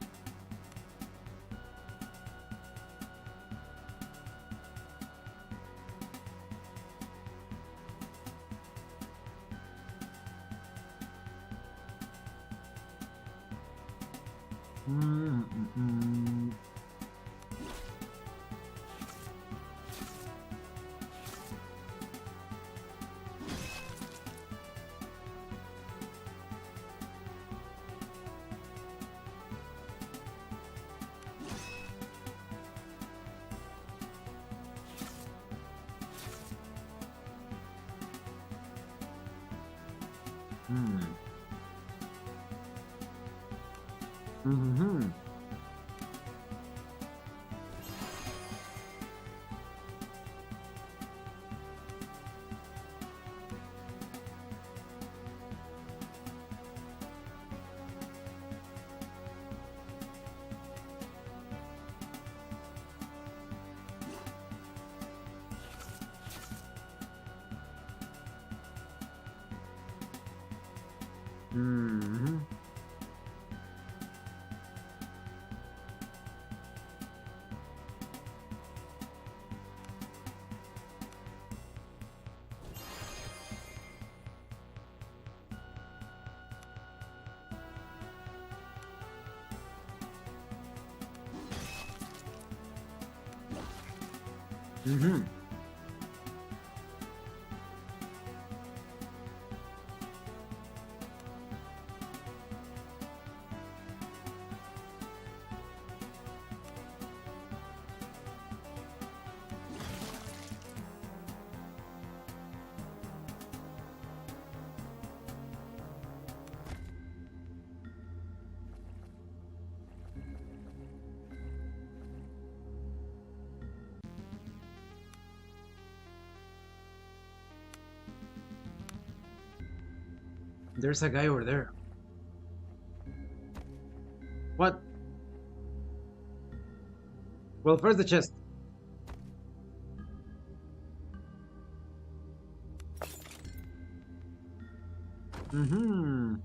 There's a guy over there. What? Well, first the chest. Mm-hmm.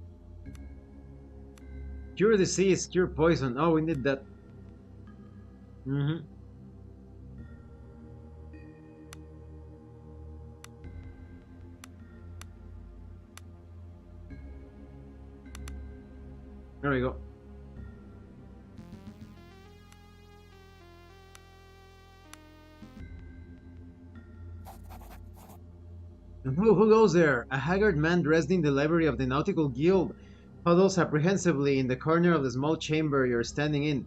Cure disease, cure poison. Oh, we need that. Mm-hmm. There we go. Who goes there? A haggard man dressed in the livery of the Nautical Guild huddles apprehensively in the corner of the small chamber you're standing in.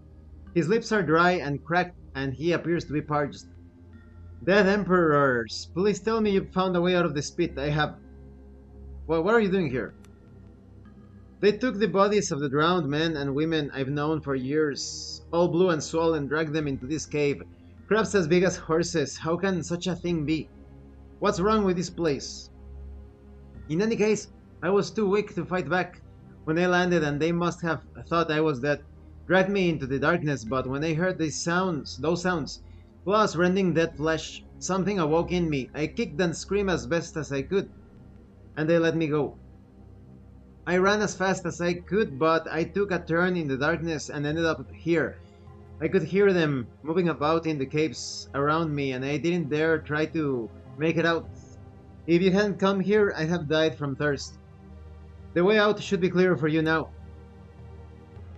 His lips are dry and cracked, and he appears to be parched. Dead Emperors, please tell me you've found a way out of this pit. I have. Well, what are you doing here? They took the bodies of the drowned men and women I've known for years, all blue and swollen, and dragged them into this cave. Crabs as big as horses. How can such a thing be? What's wrong with this place? In any case, I was too weak to fight back when I landed, and they must have thought I was dead. Dragged me into the darkness, but when I heard those sounds, claws rending dead flesh, something awoke in me. I kicked and screamed as best as I could, and they let me go. I ran as fast as I could, but I took a turn in the darkness and ended up here. I could hear them moving about in the caves around me, and I didn't dare try to make it out. If you hadn't come here, I'd have died from thirst. The way out should be clear for you now.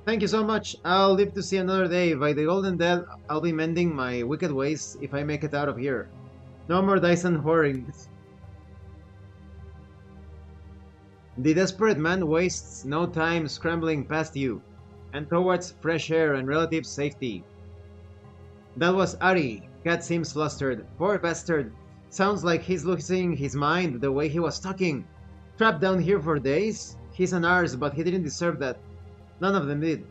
Thank you so much. I'll live to see another day. By the Golden Dead, I'll be mending my wicked ways if I make it out of here. No more dice and whoring. The desperate man wastes no time scrambling past you and towards fresh air and relative safety. That was Ari. Cat seems flustered. Poor bastard. Sounds like he's losing his mind the way he was talking. Trapped down here for days? He's an arse, but he didn't deserve that. None of them did.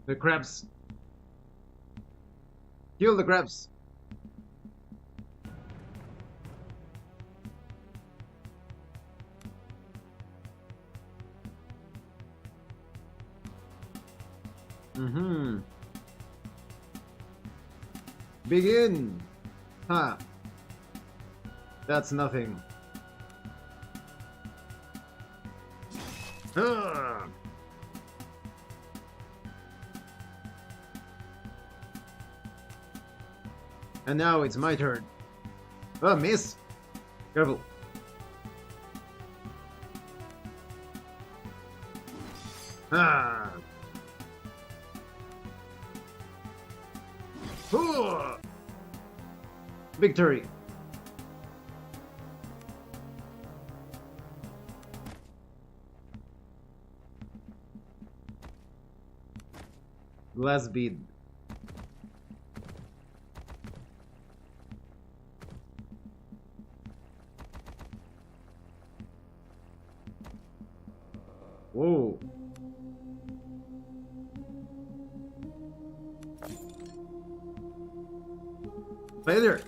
The crabs. Kill the crabs. Begin. Ha. That's nothing. Ah. And now it's my turn. Oh, miss! Careful. Ah! Ooh. Victory! Glass bead. Whoa. Failure.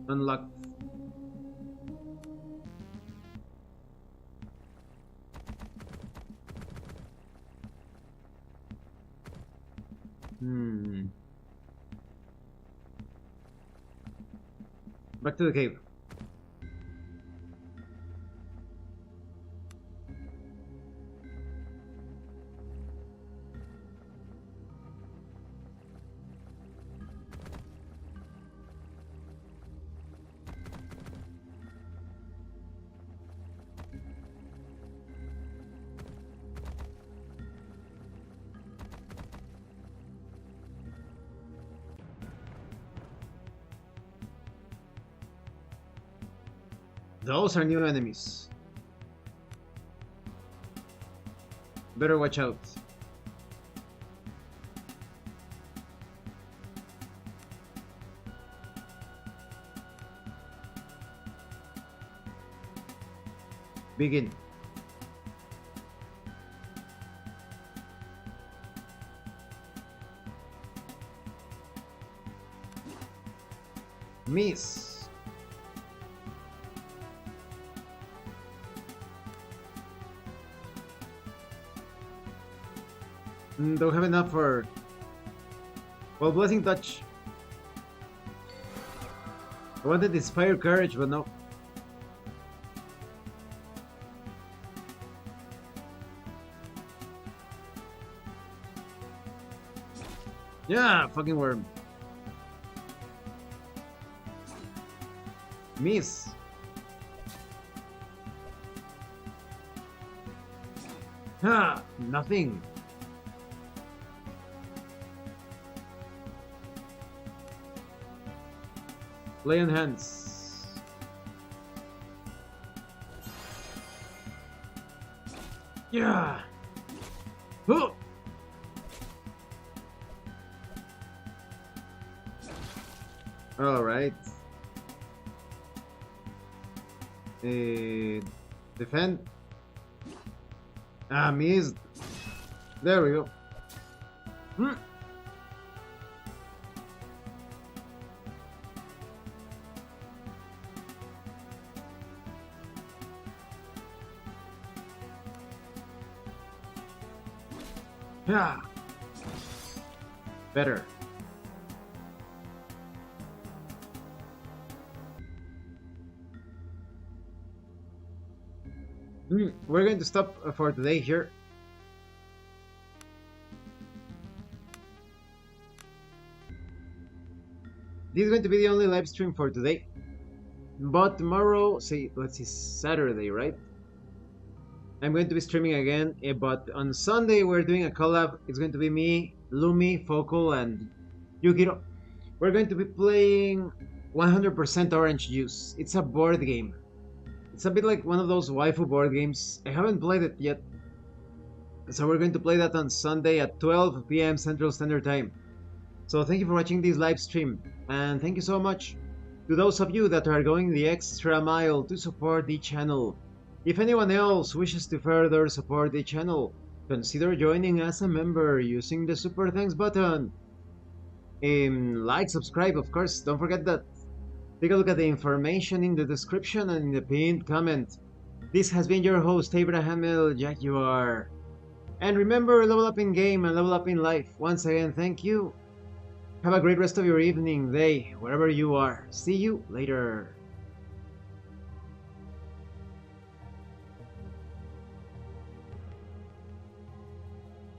Unlocked. Back to the cave. Those are new enemies. Better watch out. Begin. Miss. Don't have enough for... Well, Blessing Touch. I wanted Inspire Courage, but no. Yeah, fucking worm. Miss. Ha! Nothing. Lay on hands. Yeah. Oh. All right. Defend. Ah, missed. There we go. Hmm. Yeah. Better. We're going to stop for today here. This is going to be the only live stream for today. But tomorrow, let's see, Saturday, right? I'm going to be streaming again, but on Sunday we're doing a collab. It's going to be me, Lumi, Focal, and Yukiro. We're going to be playing 100% Orange Juice. It's a board game. It's a bit like one of those waifu board games. I haven't played it yet. So we're going to play that on Sunday at 12 PM Central Standard Time. So thank you for watching this live stream. And thank you so much to those of you that are going the extra mile to support the channel. If anyone else wishes to further support the channel, consider joining as a member using the super thanks button. Like, subscribe, of course, don't forget that. Take a look at the information in the description and in the pinned comment. This has been your host, Abraham El Jaguar. And remember, level up in game and level up in life. Once again, thank you. Have a great rest of your evening, day, wherever you are. See you later.